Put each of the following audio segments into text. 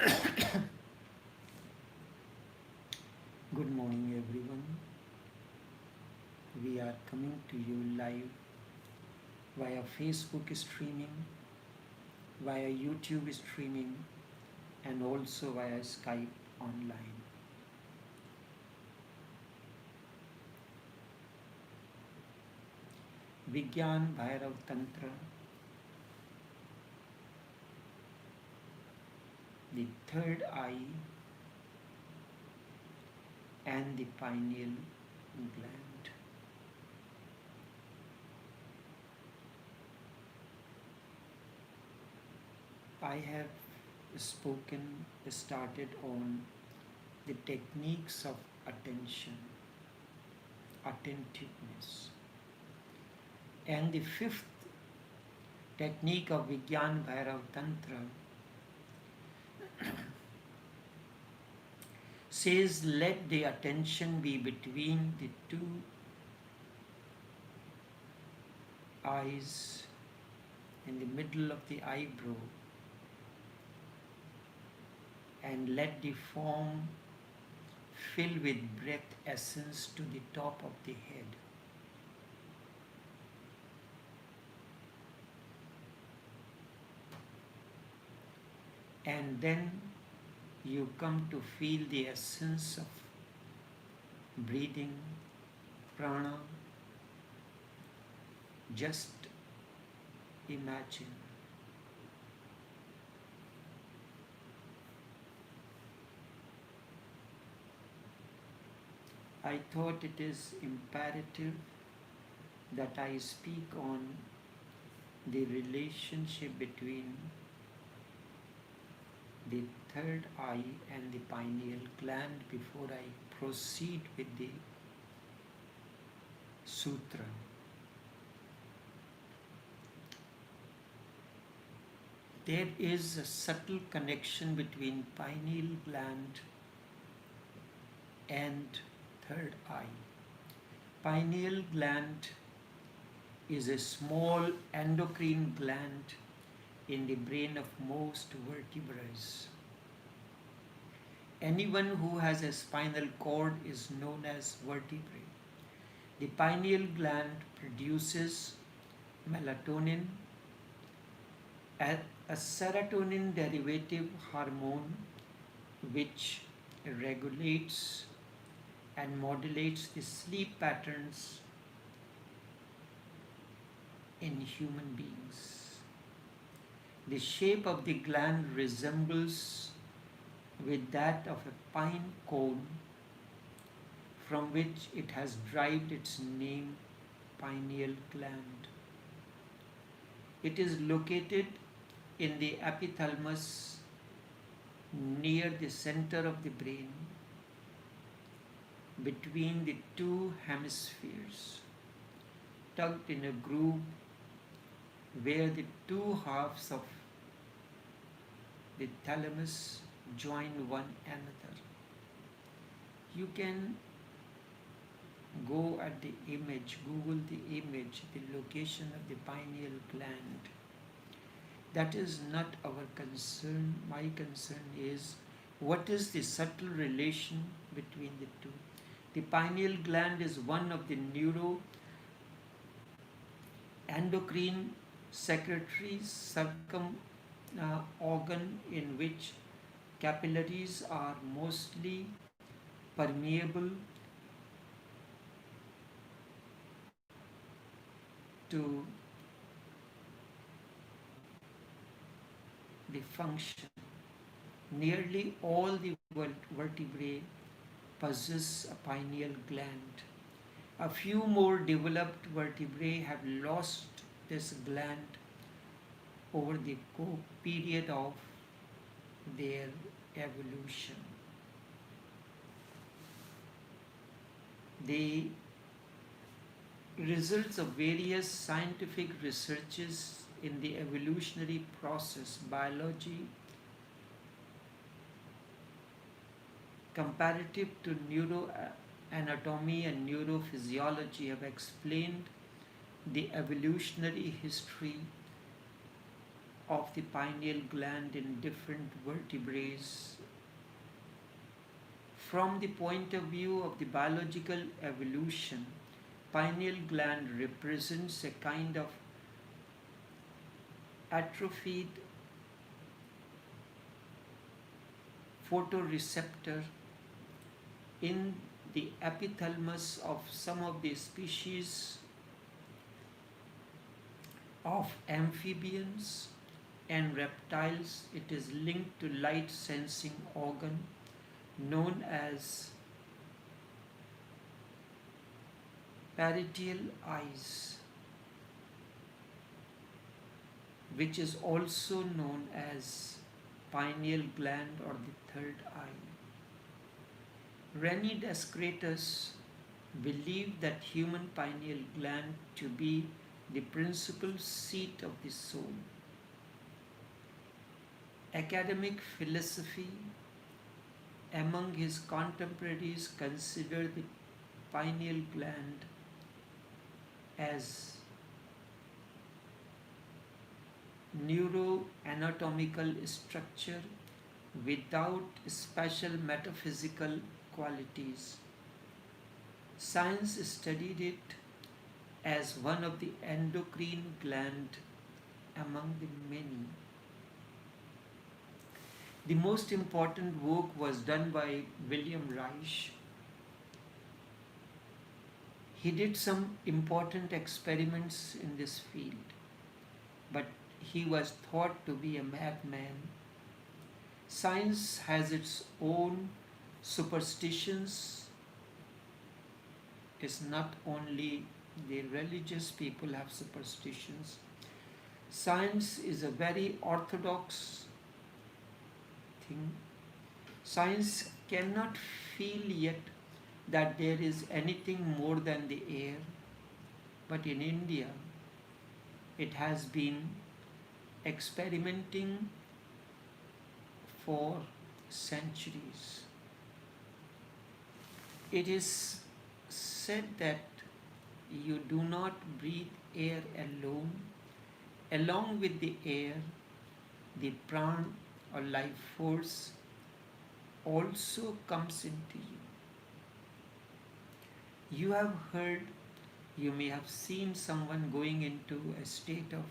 Good morning, everyone. We are coming to you live via Facebook streaming, via YouTube streaming, and also via Skype online. Vigyan, Bhairav, Tantra, the third eye, and the pineal gland. I have started on the techniques of attention, attentiveness. And the fifth technique of Vigyan Bhairav Tantra says let the attention be between the two eyes in the middle of the eyebrow, and let the form fill with breath essence to the top of the head. And then you come to feel the essence of breathing, prana. Just imagine. I thought it is imperative that I speak on the relationship between the third eye and the pineal gland before I proceed with the sutra. There is a subtle connection between pineal gland and third eye. Pineal gland is a small endocrine gland in the brain of most vertebrates. Anyone who has a spinal cord is known as vertebrate. The pineal gland produces melatonin, a serotonin derivative hormone which regulates and modulates the sleep patterns in human beings. The shape of the gland resembles with that of a pine cone, from which it has derived its name, pineal gland. It is located in the epithalamus near the center of the brain, between the two hemispheres, tucked in a groove where the two halves of the thalamus join one another. You can go at the image, Google the image, the location of the pineal gland. That is not our concern. My concern is what is the subtle relation between the two. The pineal gland is one of the neuroendocrine secretaries, organ in which capillaries are mostly permeable to the function. Nearly all the vertebrae possess a pineal gland. A few more developed vertebrae have lost this gland over the period of their evolution. The results of various scientific researches in the evolutionary process, biology, comparative to neuroanatomy and neurophysiology, have explained the evolutionary history of the pineal gland in different vertebrae. From the point of view of the biological evolution, pineal gland represents a kind of atrophied photoreceptor in the epithalamus of some of the species of amphibians and reptiles. It is linked to light sensing organ known as parietal eyes, which is also known as pineal gland or the third eye. Rene Descartes believed that human pineal gland to be the principal seat of the soul. Academic philosophy among his contemporaries considered the pineal gland as neuroanatomical structure without special metaphysical qualities. Science studied it as one of the endocrine gland among the many. The most important work was done by William Reich. He did some important experiments in this field, but he was thought to be a madman. Science has its own superstitions. It's not only the religious people have superstitions. Science is a very orthodox thing. Science cannot feel yet that there is anything more than the air, but in India it has been experimenting for centuries. It is said that you do not breathe air alone. Along with the air, the prana or life force also comes into you. You have heard, you may have seen someone going into a state of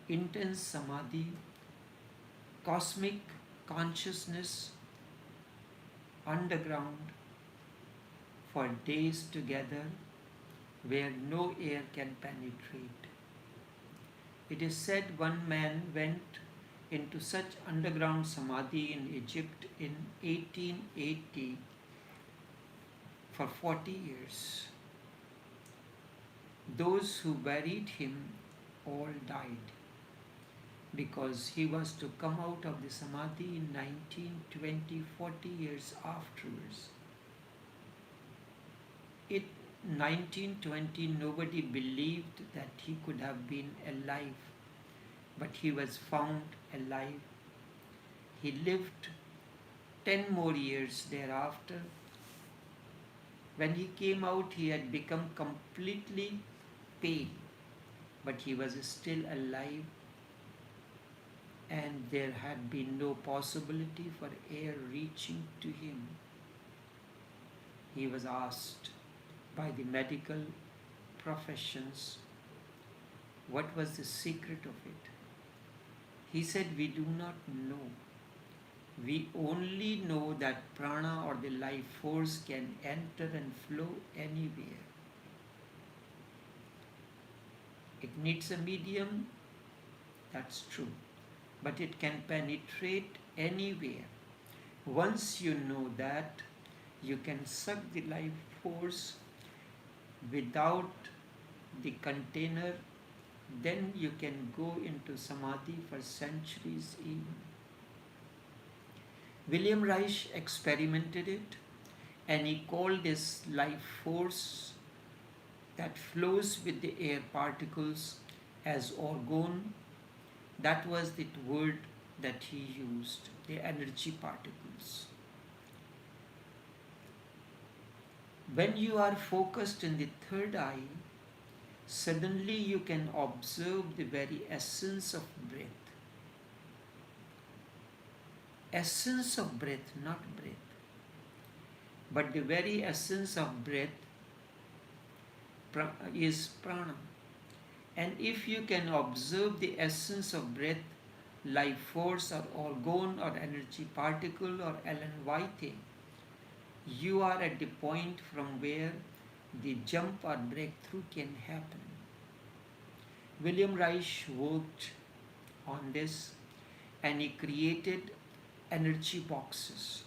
intense samadhi, cosmic consciousness, underground for days together where no air can penetrate. It is said one man went into such underground samadhi in Egypt in 1880 for 40 years. Those who buried him all died because he was to come out of the samadhi in 1920, 40 years afterwards. In 1920, nobody believed that he could have been alive, but he was found alive. He lived 10 more years thereafter. When he came out, he had become completely pale, but he was still alive, and there had been no possibility for air reaching to him. He was asked by the medical professions what was the secret of it. He said, "We do not know. We only know that prana or the life force can enter and flow anywhere. It needs a medium, that's true, but it can penetrate anywhere. Once you know that, you can suck the life force without the container, then you can go into samadhi for centuries even." William Reich experimented it, and he called this life force that flows with the air particles as orgone. That was the word that he used, the energy particles. When you are focused in the third eye, suddenly you can observe the very essence of breath. essence of breath, not breath, but the very essence of breath is prana. And if you can observe the essence of breath, life force or orgone or energy particle or Ellen White, you are at the point from where the jump or breakthrough can happen. William Reich worked on this and he created energy boxes.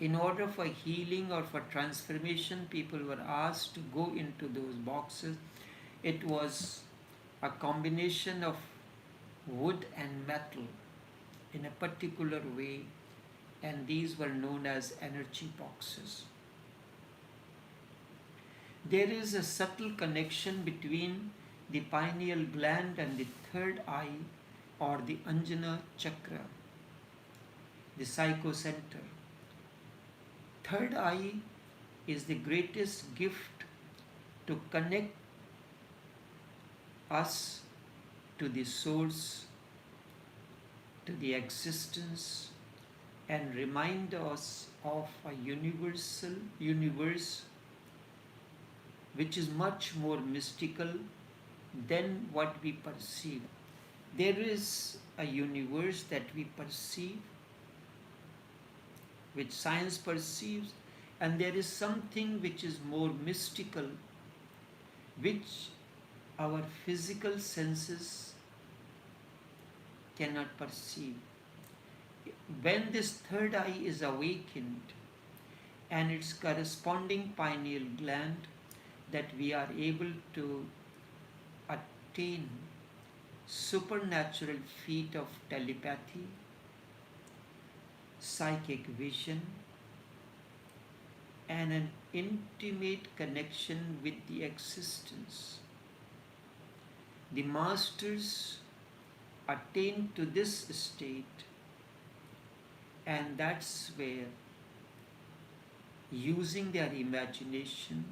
In order for healing or for transformation, people were asked to go into those boxes. It was a combination of wood and metal in a particular way, and these were known as energy boxes. There is a subtle connection between the pineal gland and the third eye or the Anjana chakra, the psychocenter. Third eye is the greatest gift to connect us to the source, to the existence, and remind us of a universe which is much more mystical than what we perceive. There is a universe that we perceive, which science perceives, and there is something which is more mystical, which our physical senses cannot perceive. When this third eye is awakened and its corresponding pineal gland, that we are able to attain supernatural feat of telepathy, psychic vision, and an intimate connection with the existence. The masters attain to this state, and that's where, using their imagination,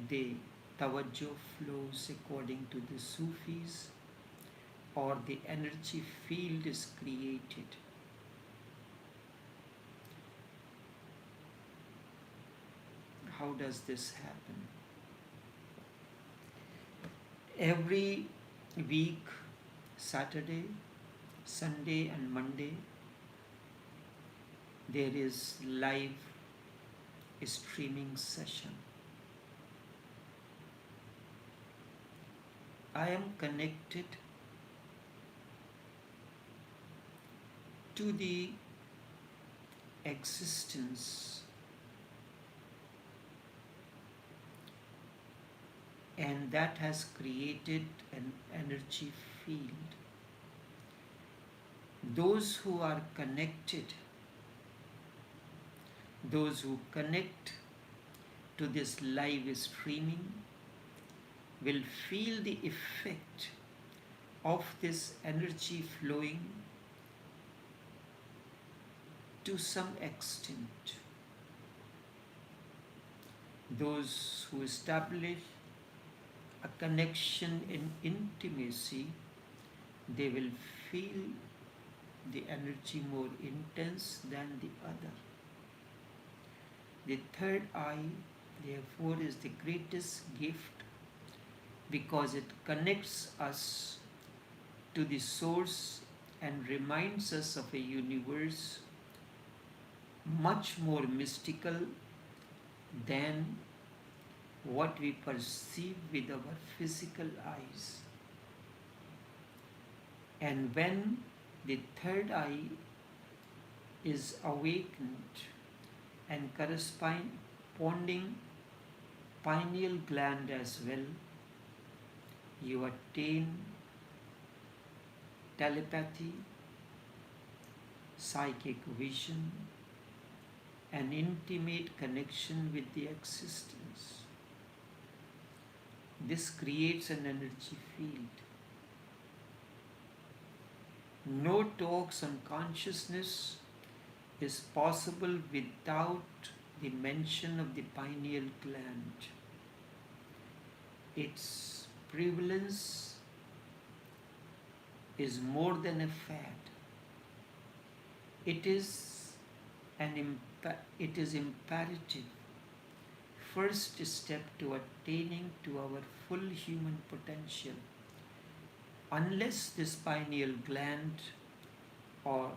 the tawajjuh flows according to the Sufis, or the energy field is created. How does this happen? Every week, Saturday, Sunday and Monday, there is live streaming session. I am connected to the existence, and that has created an energy field. Those who are connected, those who connect to this live streaming, will feel the effect of this energy flowing to some extent. Those who establish a connection in intimacy, they will feel the energy more intense than the other. The third eye, therefore, is the greatest gift because it connects us to the source and reminds us of a universe much more mystical than what we perceive with our physical eyes. And when the third eye is awakened and corresponding pineal gland as well, you attain telepathy, psychic vision, an intimate connection with the existence. This creates an energy field. No talks on consciousness is possible without the mention of the pineal gland. Its prevalence is more than a fad. It is it is imperative first step to attaining to our full human potential. Unless this pineal gland or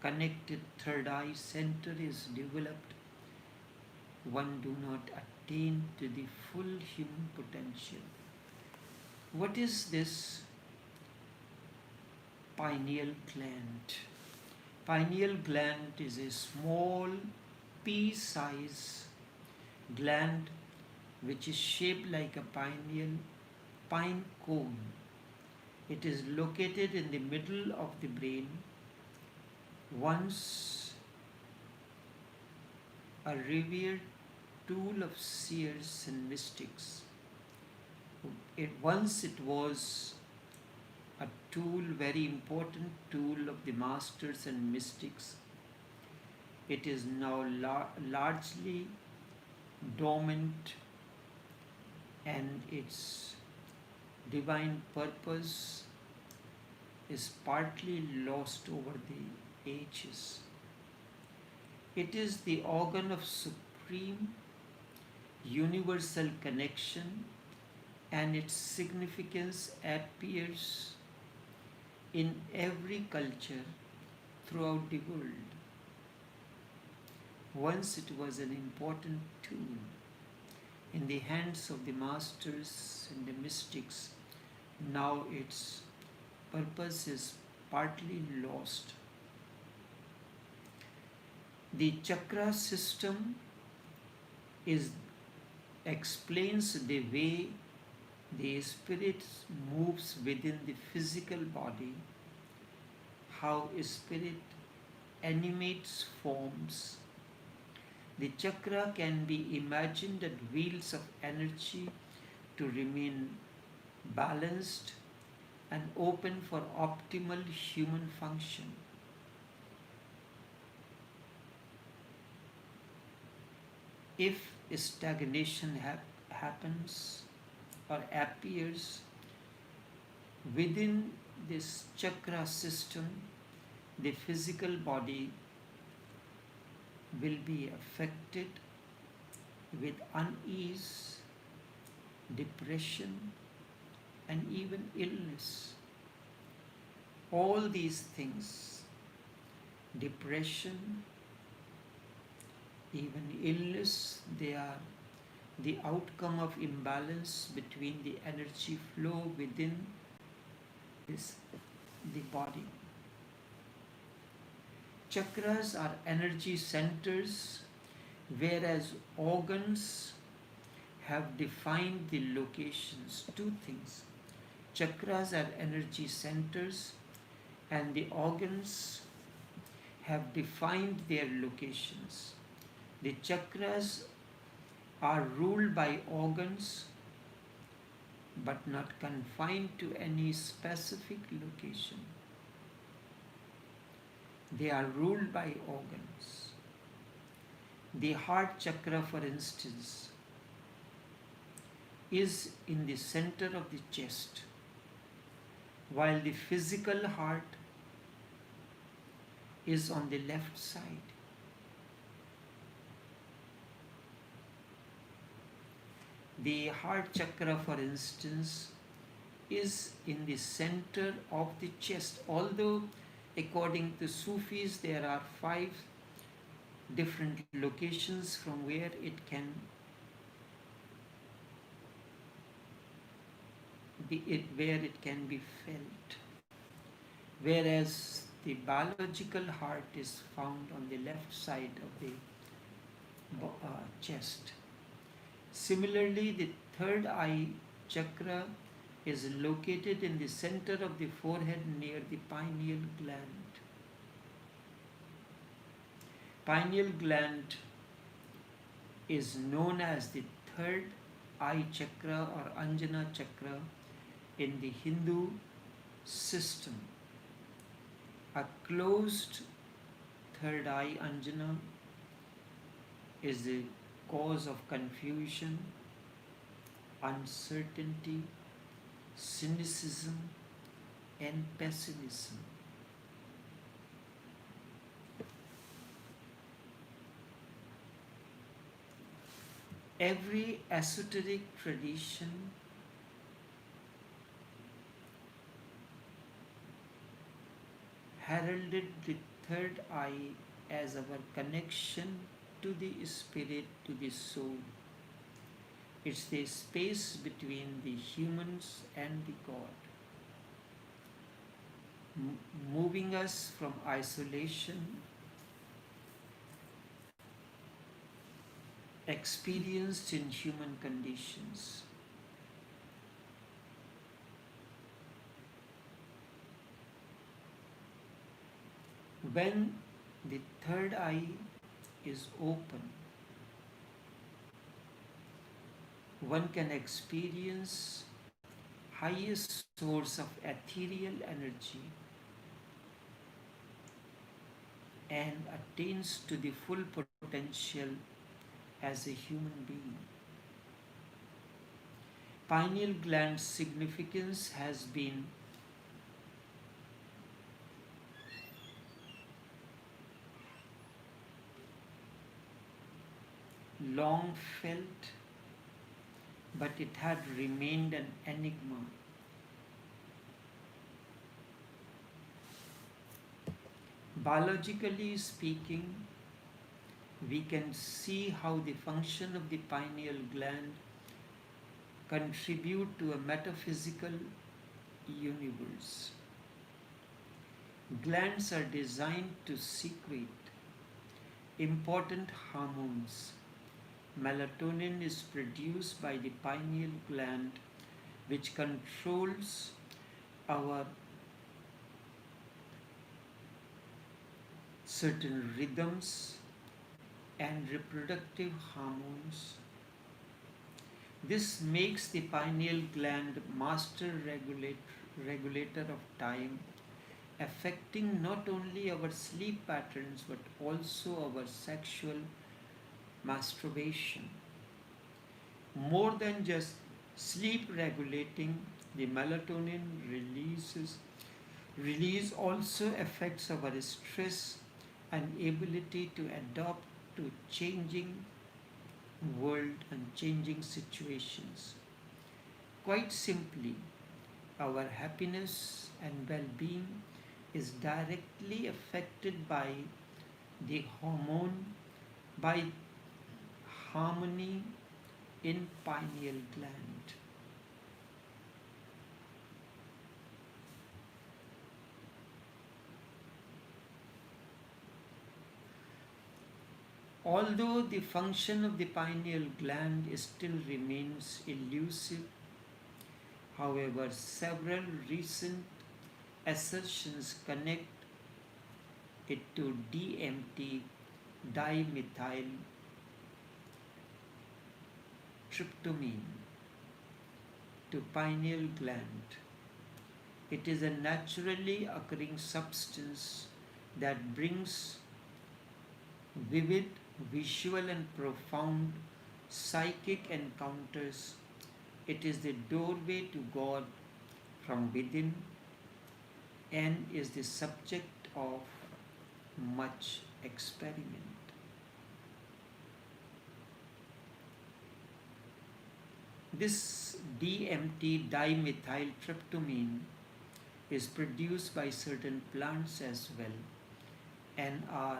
connected third eye center is developed, one do not attain to the full human potential. What is this pineal gland? Pineal gland is a small pea-size gland which is shaped like a pine cone. It is located in the middle of the brain. Once a revered tool of seers and mystics. Once it was a tool, very important tool of the masters and mystics. It is now largely dormant, and its divine purpose is partly lost over the ages. It is the organ of supreme universal connection, and its significance appears in every culture throughout the world. Once it was an important tool in the hands of the masters and the mystics. Now its purpose is partly lost. The chakra system explains the way the spirit moves within the physical body, how spirit animates forms. The chakra can be imagined as wheels of energy to remain balanced and open for optimal human function. If stagnation happens or appears within this chakra system, the physical body will be affected with unease, depression, and even illness. All these things, depression, even illness, they are the outcome of imbalance between the energy flow within the body. Chakras are energy centers, whereas organs have defined the locations. Two things. Chakras are energy centers, and the organs have defined their locations. The chakras are ruled by organs but not confined to any specific location. They are ruled by organs. The heart chakra, for instance, is in the center of the chest, while the physical heart is on the left side. The heart chakra, for instance, is in the center of the chest, although according to Sufis there are 5 different locations from where it can be felt, whereas the biological heart is found on the left side of the chest. Similarly, the third eye chakra is located in the center of the forehead near the pineal gland. Pineal gland is known as the third eye chakra or Anjana chakra in the Hindu system. A closed third eye Anjana is the cause of confusion, uncertainty, cynicism, and pessimism. Every esoteric tradition heralded the third eye as our connection to the spirit, to the soul. It's the space between the humans and the God, moving us from isolation, experienced in human conditions. When the third eye is open, one can experience highest source of ethereal energy and attains to the full potential as a human being. Pineal gland significance has been long felt, but it had remained an enigma. Biologically speaking, we can see how the function of the pineal gland contribute to a metaphysical universe. Glands are designed to secrete important hormones. Melatonin is produced by the pineal gland, which controls our certain rhythms and reproductive hormones. This makes the pineal gland master regulator of time, affecting not only our sleep patterns but also our sexual masturbation. More than just sleep regulating, the melatonin release also affects our stress and ability to adapt to changing world and changing situations. Quite simply, our happiness and well-being is directly affected by the hormone, by harmony in pineal gland. Although the function of the pineal gland still remains elusive, however, several recent assertions connect it to DMT, dimethyl tryptamine, to pineal gland. It is a naturally occurring substance that brings vivid, visual, and profound psychic encounters. It is the doorway to God from within and is the subject of much experiment. This DMT, dimethyltryptamine, is produced by certain plants as well and are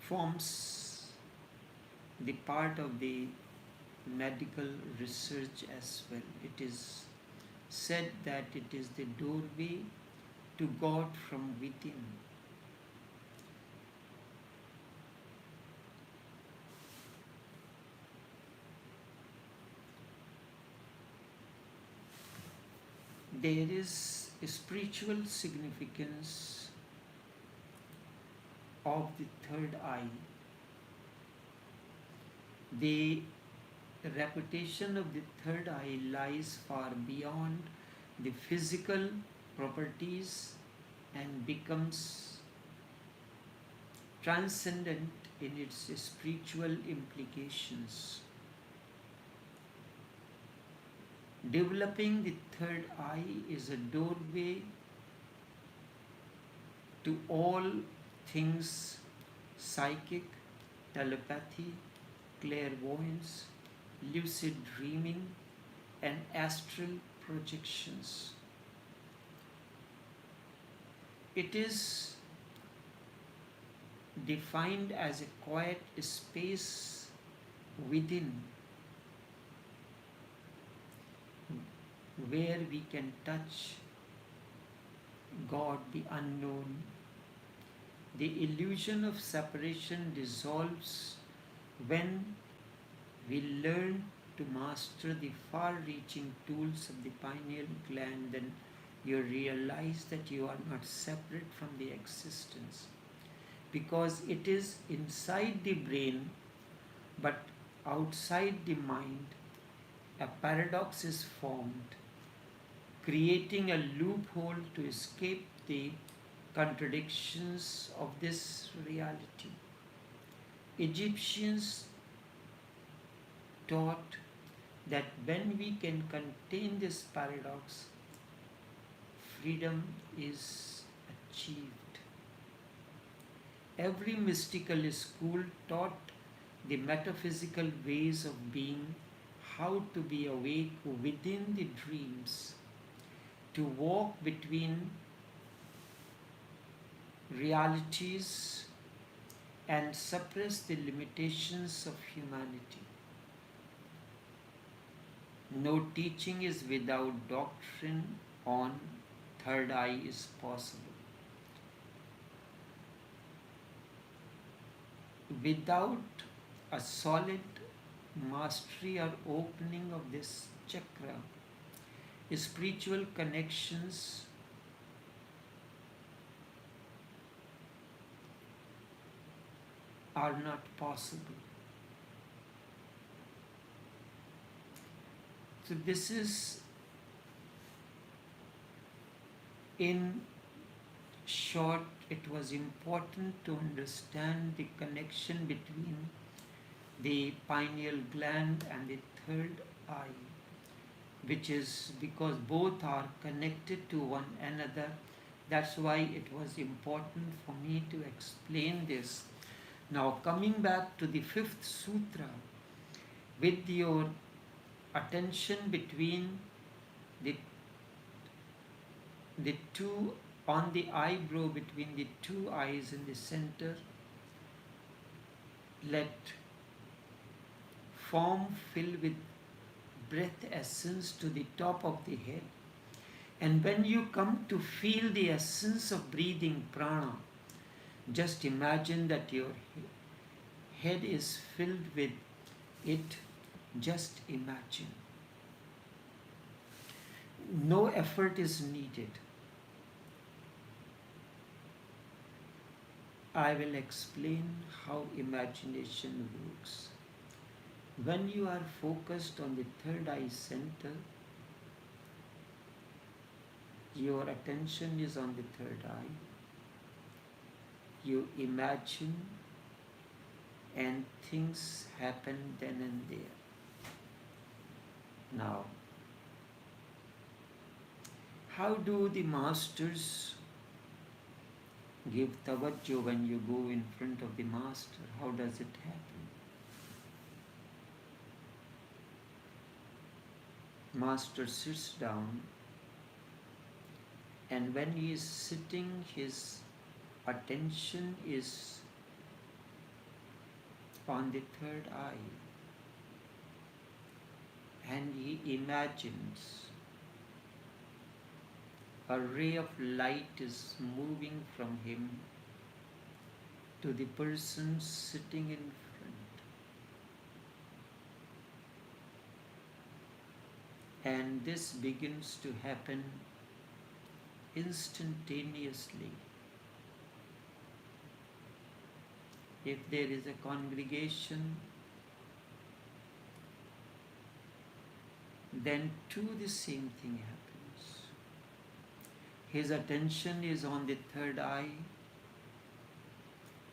forms the part of the medical research as well. It is said that it is the doorway to God from within. There is a spiritual significance of the third eye. The reputation of the third eye lies far beyond the physical properties and becomes transcendent in its spiritual implications. Developing the third eye is a doorway to all things psychic, telepathy, clairvoyance, lucid dreaming, and astral projections. It is defined as a quiet space within where we can touch God, the unknown. The illusion of separation dissolves when we learn to master the far-reaching tools of the pineal gland. Then you realize that you are not separate from the existence, because it is inside the brain but outside the mind. A paradox is formed, creating a loophole to escape the contradictions of this reality. Egyptians taught that when we can contain this paradox, freedom is achieved. Every mystical school taught the metaphysical ways of being, how to be awake within the dreams, to walk between realities and suppress the limitations of humanity. No teaching is without doctrine on third eye is possible. Without a solid mastery or opening of this chakra, spiritual connections are not possible. So this is, in short, it was important to understand the connection between the pineal gland and the third eye, which is because both are connected to one another. That's why it was important for me to explain this. Now, coming back to the fifth sutra, with your attention between the two, on the eyebrow between the two eyes in the center, let form fill with breath essence to the top of the head. And when you come to feel the essence of breathing prana, just imagine that your head is filled with it. Just imagine. No effort is needed. I will explain how imagination works. When you are focused on the third eye center, your attention is on the third eye. You imagine and things happen then and there. Now, how do the masters give tawajjuh when you go in front of the master? How does it happen? Master sits down, and when he is sitting, his attention is on the third eye, and he imagines a ray of light is moving from him to the person sitting in front. And this begins to happen instantaneously. If there is a congregation, then too the same thing happens. His attention is on the third eye,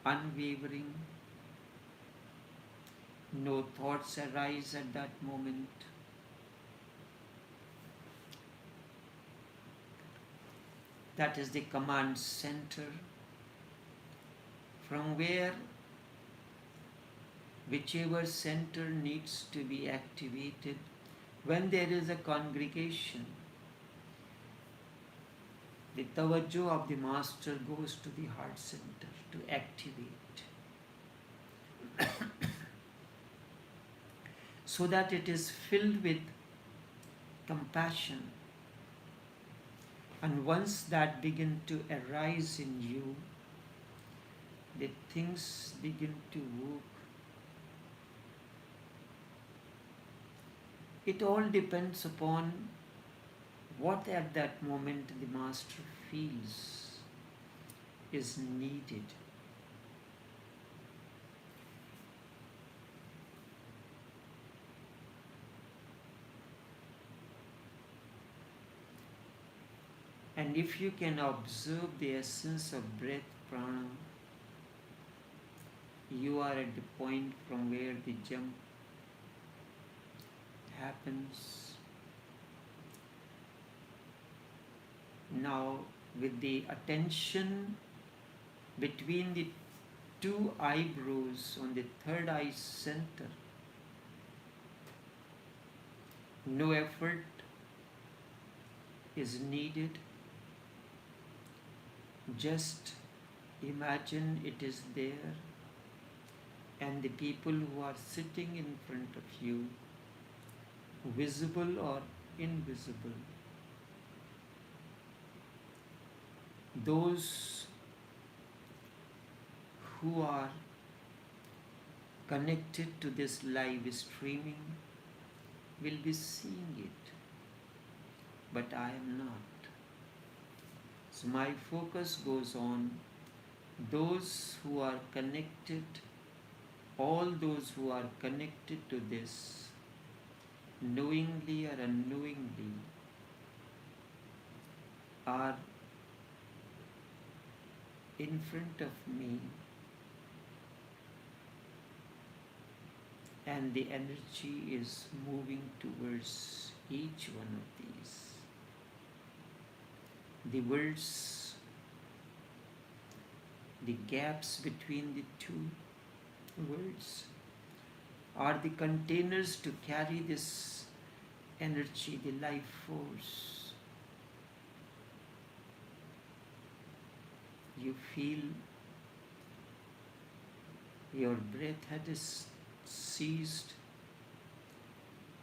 unwavering. No thoughts arise at that moment. That is the command center, from where whichever center needs to be activated. When there is a congregation, the tawajjuh of the master goes to the heart center to activate, so that it is filled with compassion. And once that begin to arise in you, the things begin to work. It all depends upon what at that moment the master feels is needed. And if you can observe the essence of breath, prana, you are at the point from where the jump happens. Now, with the attention between the two eyebrows on the third eye center, no effort is needed. Just imagine it is there, and the people who are sitting in front of you, visible or invisible, those who are connected to this live streaming will be seeing it, but I am not. So my focus goes on those who are connected, all those who are connected to this, knowingly or unknowingly, are in front of me, and the energy is moving towards each one of these. The words, the gaps between the two words are the containers to carry this energy, the life force. You feel your breath has ceased,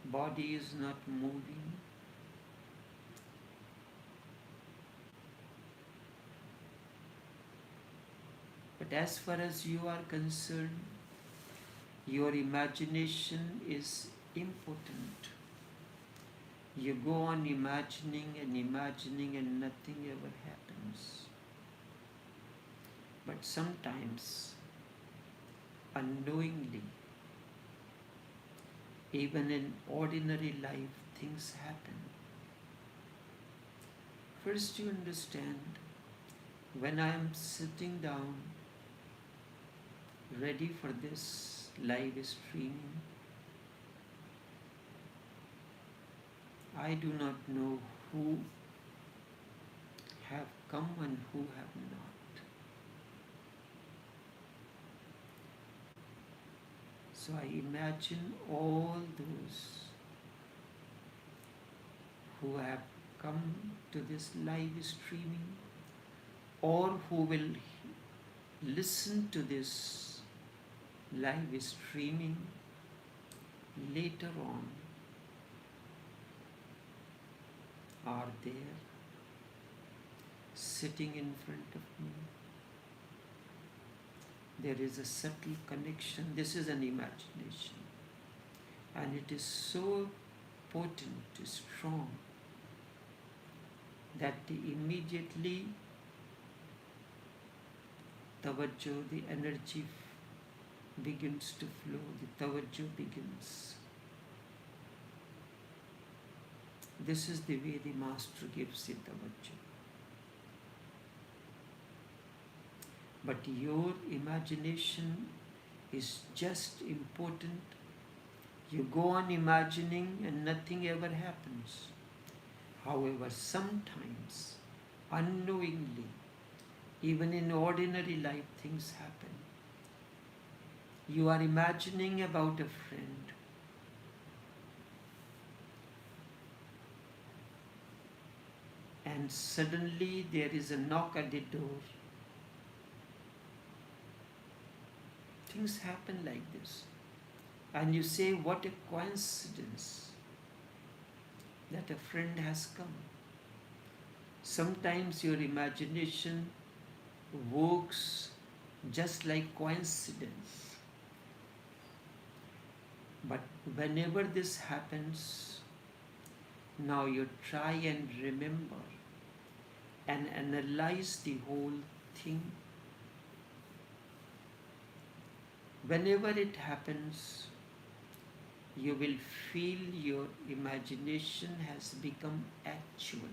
body is not moving. But as far as you are concerned, your imagination is impotent. You go on imagining and nothing ever happens. But sometimes, unknowingly, even in ordinary life, things happen. First you understand, when I am sitting down, ready for this live streaming, I do not know who have come and who have not. So I imagine all those who have come to this live streaming, or who will listen to this live streaming later on, are there, sitting in front of me. There is a subtle connection. This is an imagination, and it is so potent, strong, that immediately tawajjuh, the energy begins to flow, the tawajjuh begins. This is the way the master gives the tawajjuh. But your imagination is just important. You go on imagining and nothing ever happens. However, sometimes unknowingly. Even in ordinary life, things happen. You are imagining about a friend. And suddenly there is a knock at the door. Things happen like this. And you say, what a coincidence that a friend has come. Sometimes your imagination works just like coincidence. But whenever this happens, now you try and remember and analyze the whole thing. Whenever it happens, you will feel your imagination has become actual.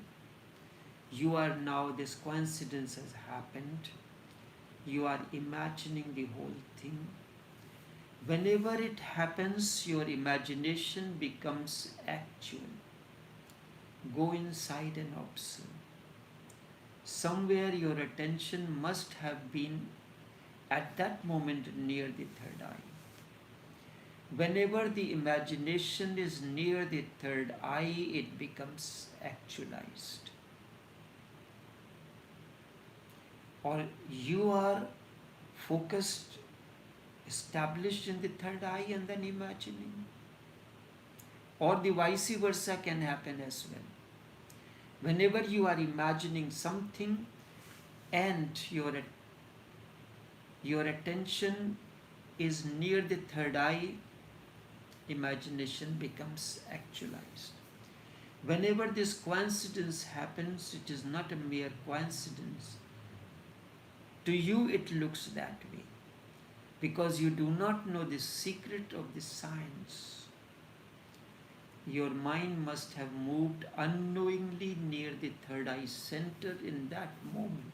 You are now, this coincidence has happened. You are imagining the whole thing. Whenever it happens, your imagination becomes actual. Go inside and observe. Somewhere your attention must have been at that moment near the third eye. Whenever the imagination is near the third eye, it becomes actualized. Or you are focused, established in the third eye and then imagining. Or the vice versa can happen as well. Whenever you are imagining something and your attention is near the third eye, imagination becomes actualized. Whenever this coincidence happens, it is not a mere coincidence. To you it looks that way because you do not know the secret of the science. Your mind must have moved unknowingly near the third eye center in that moment,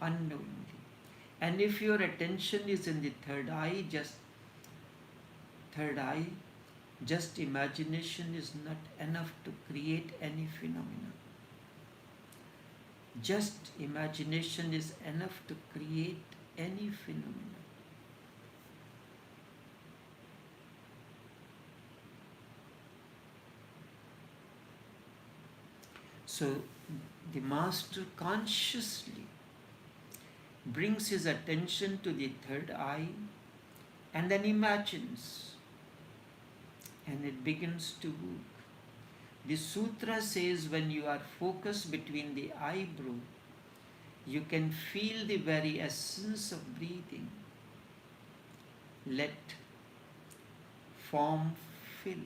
unknowingly. And if your attention is in the third eye, just imagination is not enough to create any phenomena. Just imagination is enough to create any phenomena. So the master consciously brings his attention to the third eye and then imagines, and it begins to work. The sutra says when you are focused between the eyebrow, you can feel the very essence of breathing. Let form fill.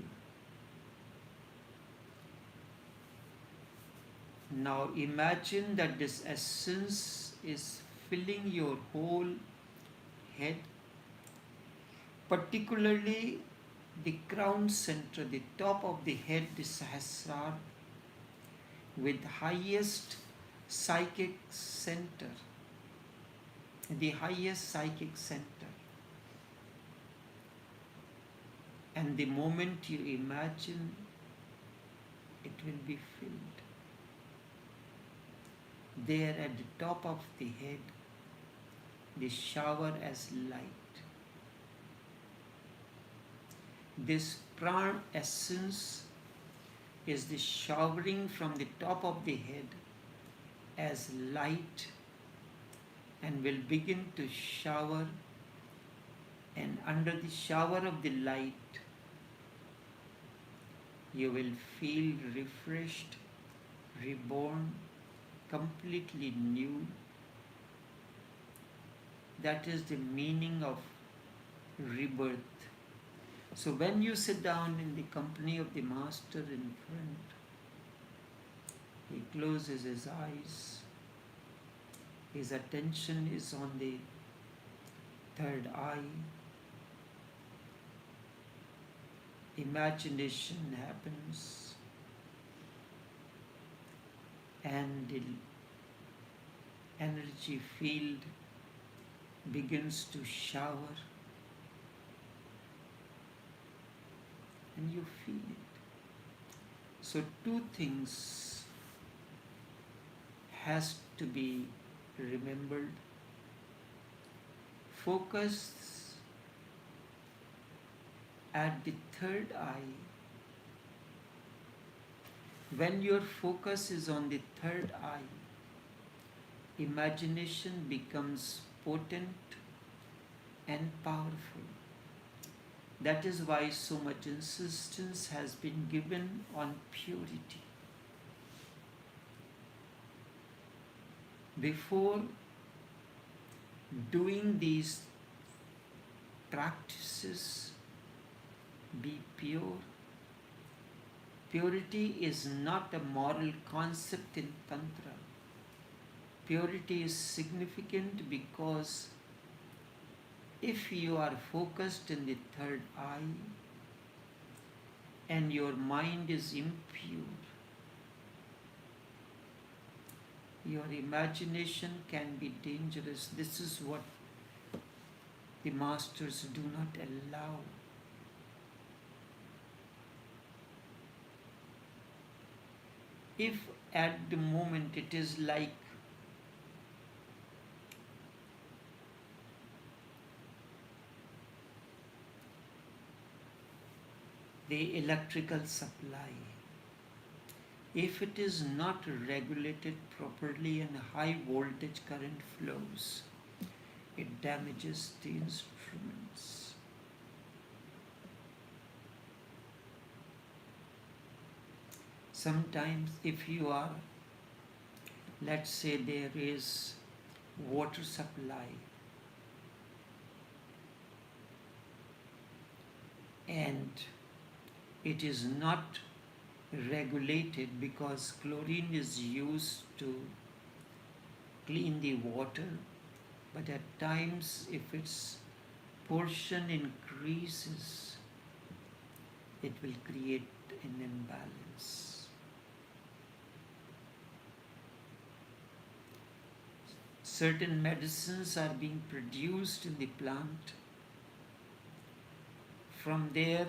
Now imagine that this essence is filling your whole head, particularly the crown center, the top of the head, the Sahasrara, with highest psychic center, the highest psychic center. And the moment you imagine, it will be filled. There at the top of the head, the shower as light. This prana essence is the showering from the top of the head as light and will begin to shower, and under the shower of the light you will feel refreshed, reborn, completely new. That is the meaning of rebirth. So when you sit down in the company of the master in front, he closes his eyes, his attention is on the third eye, imagination happens, and the energy field begins to shower, and you feel it. So two things has to be remembered. Focus at the third eye. When your focus is on the third eye, imagination becomes potent and powerful. That is why so much insistence has been given on purity. Before doing these practices, be pure. Purity is not a moral concept in Tantra. Purity is significant because if you are focused in the third eye and your mind is impure, your imagination can be dangerous. This is what the masters do not allow. If at the moment it is like the electrical supply, if it is not regulated properly and high voltage current flows, it damages the instruments. Sometimes if you are, let's say there is water supply and it is not regulated because chlorine is used to clean the water, but at times if its portion increases, it will create an imbalance. Certain medicines are being produced in the plant. From there,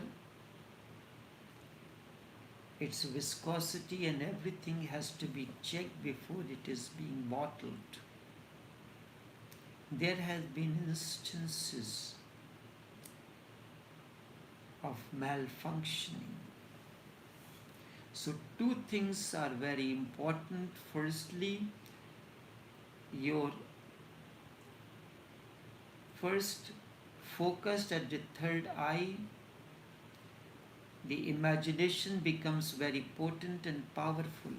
its viscosity and everything has to be checked before it is being bottled. There have been instances of malfunctioning. So two things are very important. Firstly, your first focused at the third eye, the imagination becomes very potent and powerful.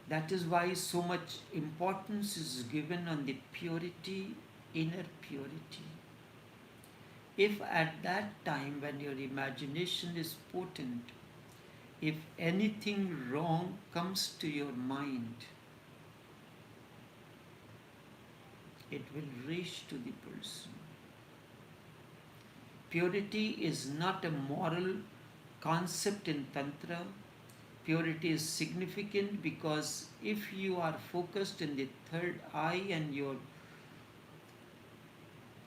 That is why so much importance is given on the purity, inner purity. If at that time when your imagination is potent, if anything wrong comes to your mind, it will reach to the person. Purity is not a moral concept in Tantra. Purity is significant because if you are focused in the third eye and your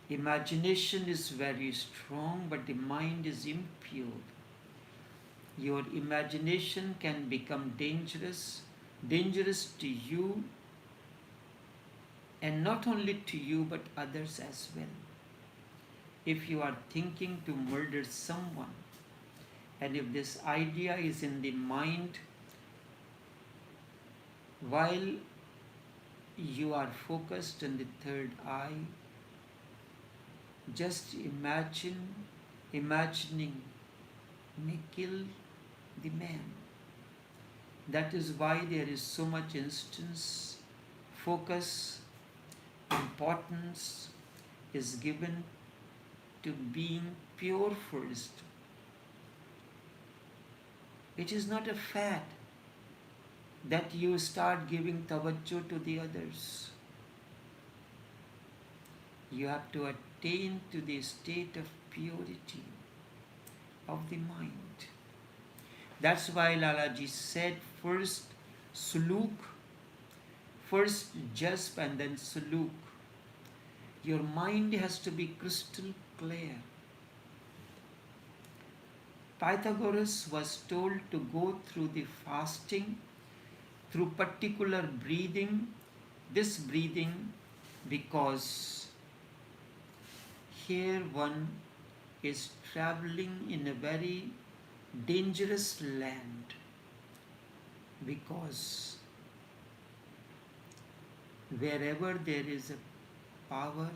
imagination is very strong but the mind is impure, your imagination can become dangerous to you, and not only to you but others as well. If you are thinking to murder someone, and if this idea is in the mind while you are focused on the third eye, just imagining may kill the man. That is why there is so much focus, importance is given to being pure first. It is not a fad that you start giving tawajjuh to the others. You have to attain to the state of purity of the mind. That's why Lalaji said first suluk, first jasp and then suluk. Your mind has to be crystal clear. Pythagoras was told to go through the fasting, through particular breathing, this breathing, because here one is traveling in a very dangerous land, because wherever there is a power,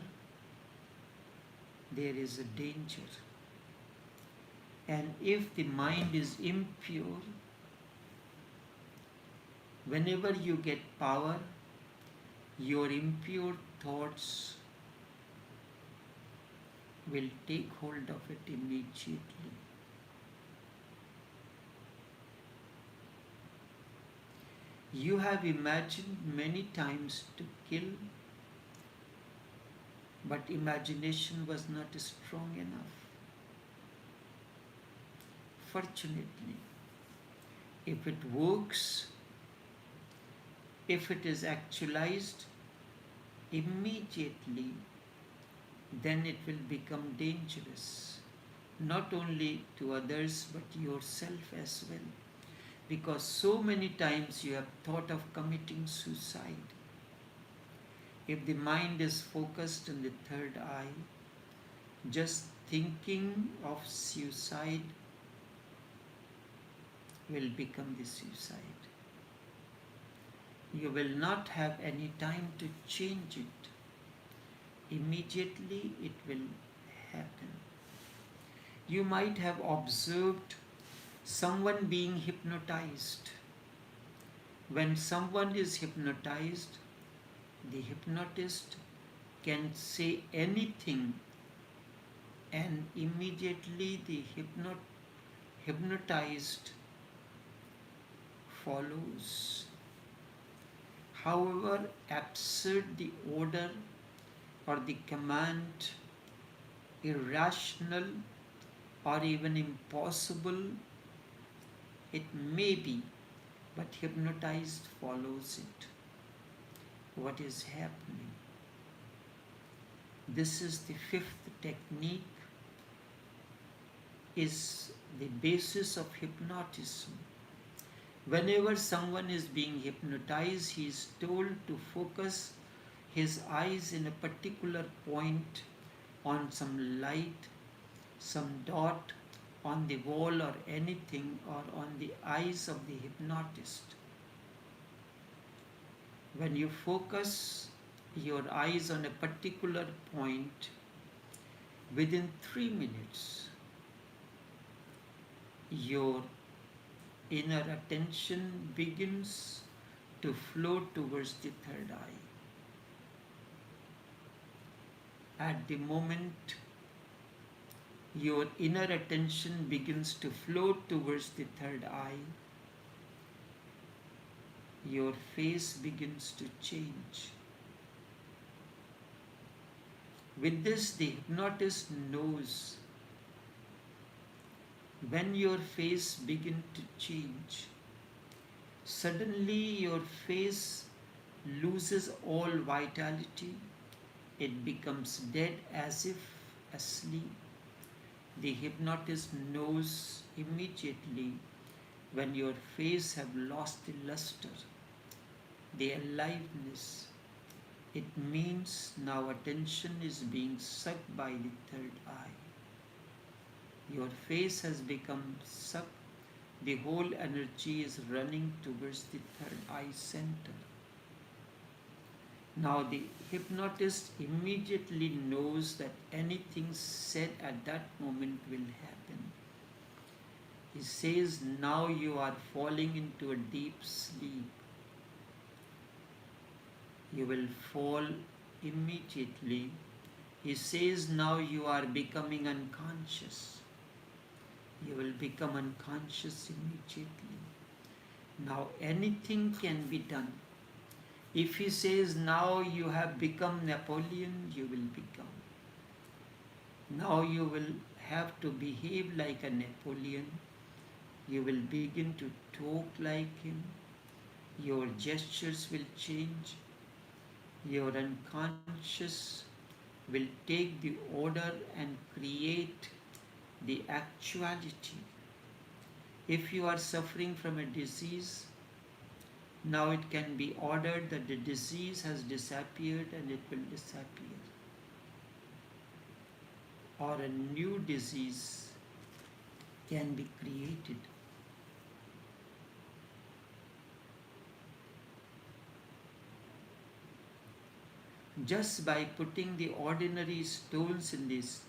there is a danger. And if the mind is impure, whenever you get power, your impure thoughts will take hold of it immediately. You have imagined many times to kill, but imagination was not strong enough. Fortunately, if it works, if it is actualized immediately, then it will become dangerous, not only to others but yourself as well. Because so many times you have thought of committing suicide. If the mind is focused on the third eye, just thinking of suicide will become the suicide. You will not have any time to change it. Immediately it will happen. You might have observed someone being hypnotized. When someone is hypnotized, the hypnotist can say anything and immediately the hypnotized follows. However absurd the order or the command, irrational or even impossible it may be, but hypnotized follows it. What is happening? This is the fifth technique, is the basis of hypnotism. Whenever someone is being hypnotized, he is told to focus his eyes in a particular point on some light, some dot on the wall or anything, or on the eyes of the hypnotist. When you focus your eyes on a particular point, within 3 minutes, your inner attention begins to flow towards the third eye. At the moment your inner attention begins to flow towards the third eye, your face begins to change. With this, the hypnotist knows when your face begins to change, suddenly your face loses all vitality. It becomes dead as if asleep. The hypnotist knows immediately when your face have lost the luster, the aliveness. It means now attention is being sucked by the third eye. Your face has become sucked. The whole energy is running towards the third eye center. Now the hypnotist immediately knows that anything said at that moment will happen. He says, now you are falling into a deep sleep. You will fall immediately. He says, now you are becoming unconscious. You will become unconscious immediately. Now anything can be done. If he says, now you have become Napoleon, you will become. Now you will have to behave like a Napoleon. You will begin to talk like him. Your gestures will change. Your unconscious will take the order and create the actuality. If you are suffering from a disease, now it can be ordered that the disease has disappeared and it will disappear. Or a new disease can be created. Just by putting the ordinary stones in this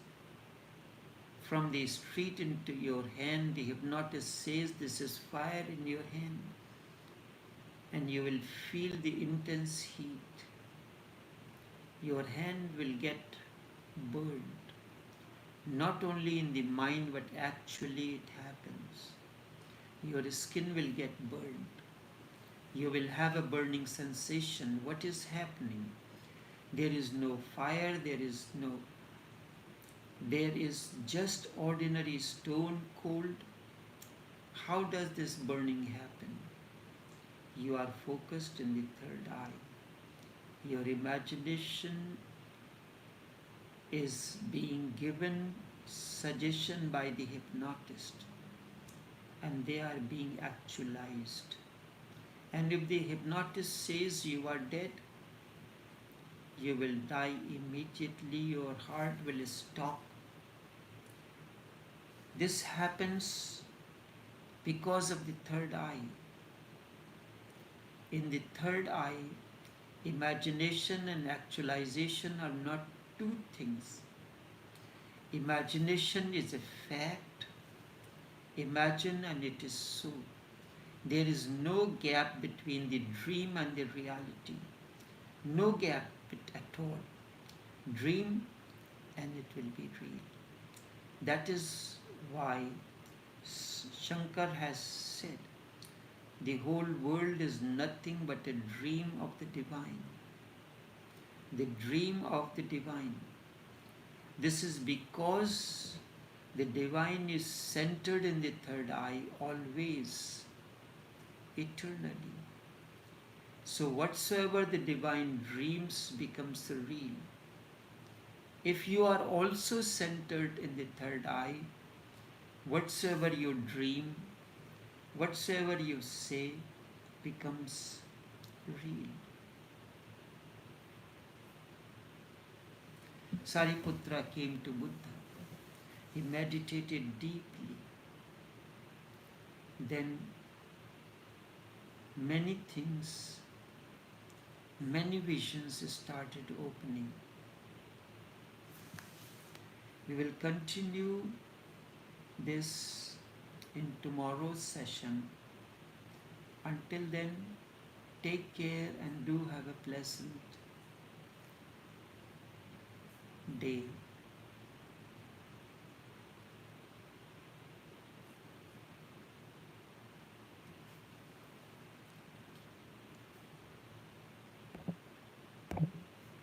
from the street into your hand, the hypnotist says this is fire in your hand, and you will feel the intense heat. Your hand will get burned. Not only in the mind, but actually it happens. Your skin will get burned. You will have a burning sensation. What is happening? There is no fire, there is just ordinary stone cold. How does this burning happen? You are focused in the third eye. Your imagination is being given suggestion by the hypnotist, and they are being actualized. And if the hypnotist says you are dead, you will die immediately, your heart will stop. This happens because of the third eye. In the third eye, imagination and actualization are not two things. Imagination is a fact. Imagine and it is so. There is no gap between the dream and the reality. No gap at all. Dream and it will be real. That is why Shankar has said the whole world is nothing but a dream of the divine. The dream of the divine. This is because the divine is centered in the third eye always, eternally. So whatsoever the divine dreams becomes real. If you are also centered in the third eye, whatsoever you dream, whatsoever you say becomes real. Sariputra came to Buddha. He meditated deeply. Then many things, many visions started opening. We will continue this in tomorrow's session. Until then, take care and do have a pleasant day.